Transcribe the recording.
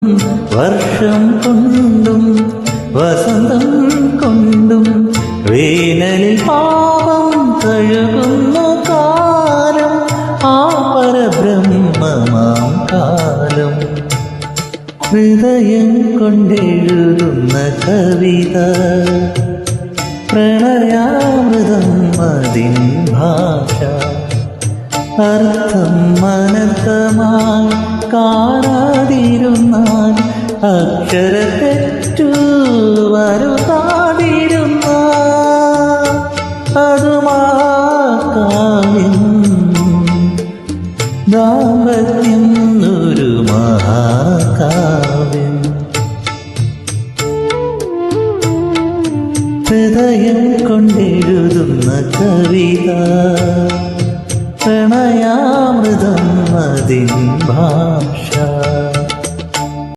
വർഷം കൊണ്ടും വസന്തം കൊണ്ടും വേനലിൽ പാപം കഴുകുന്ന കാലം ആ പരബ്രഹ്മമാം കാലം. ഹൃദയം കൊണ്ടെഴുതുന്ന കവിത പ്രണയാമൃതം അതിൻ ഭാഷ. അർത്ഥം മനത്തമായി കാണാതിരുന്നാൽ അക്ഷരത്തെറ്റു വരുത്താതിരുന്ന അതുമാകാവിൻ ദാമ്പത്യം ഒരു മഹാകാവ്യം. ഹൃദയം കൊണ്ടെഴുതുന്ന കവിത പ്രണയാമൃതം അതിൻ ഭാഷ.